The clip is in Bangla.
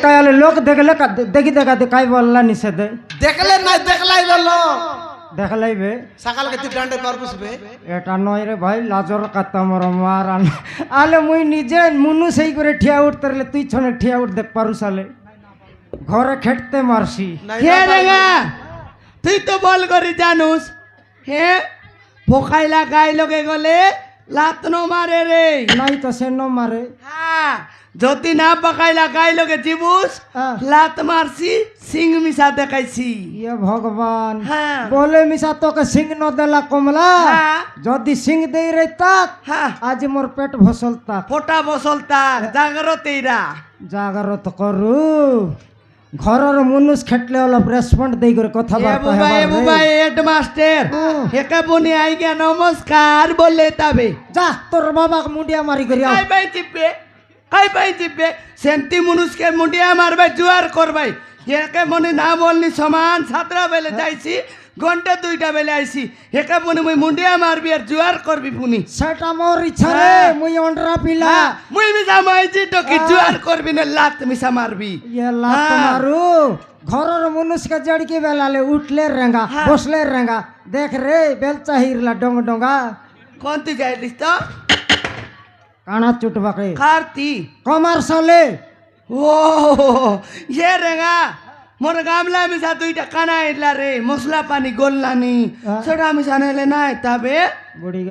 কায়ালে লোক দেখলে দেখি দেখা দেখাই বললা নিষেধে দেখলে না দেখলাই বলো দেখালাইবে সকালকে তুই ডান্ডে পার বসবে এটা নয় রে ভাই লাজর কাতা মর মার আলে মুই নিজে মুনু সেই করে ঠিয়া উঠতে রলে তুই ছনে ঠিয়া উঠ দেখ পারু সালে ঘরে খেটতে মারছি হে রেগা তুই তো বল করে জানুস হে পোখাইলা গাই লগে গলে লাত ন মারে রে নাই তো সে ন মারে হ্যাঁ যদি না পাকাইলা গাই লগে জিবুস হ্যাঁ। লাত মারছি সিং মিশা দেখাইছি ইয়ে ভগবান হ্যাঁ। বলে মিশা তোকে সিং ন দেলা কমলা হ্যাঁ। যদি সিং দেই রে তাক হ্যাঁ আজ মোর পেট ভসল তাক ফোটা বসল তাক জাগরতেইরা জাগরত করু ঘরের মনুষ খেটলে অলপ রেসপন্ড দেই করে কথাবার্তা এ বুবাই হেডমাস্টার একা বনে আই গে নমস্কার বলে তবে যা তোর বাবা মুন্ডিয়া মারি করি আও। কাই পাই চিপবে সেন্তি মনুষকে মুন্ডিয়া মারবে জুয়ার করবে একে মনে না বলনি সমান সাতটা বেলে যাইছি ঘন্টা দুইটা বেলে আইছি একে মনে মুই মুন্ডিয়া মারবি আর জুয়ার করবি পুনি সেটা মোর ইচ্ছা রে মুই অন্ডরা পিলা মুই মিশা মাইছি তো কি জুয়ার করবি না লাত মিশা মারবি ইয়ে লাত মারু ঘরের মনুষকে জড়কি বেলালে উঠলে রেঙ্গা বসলে রেঙ্গা দেখ রে বেল চাহিরলা ডং ডঙ্গা কোন তুই যাইলিস তো কানা চুটবাকে কার্তি কমার সালে ও ये रेगा मोर गामला मिसा दुईटा काना इडला रे मसला पानी गोल्लानी सडा मिसा नेले ना तबे बुढ़ी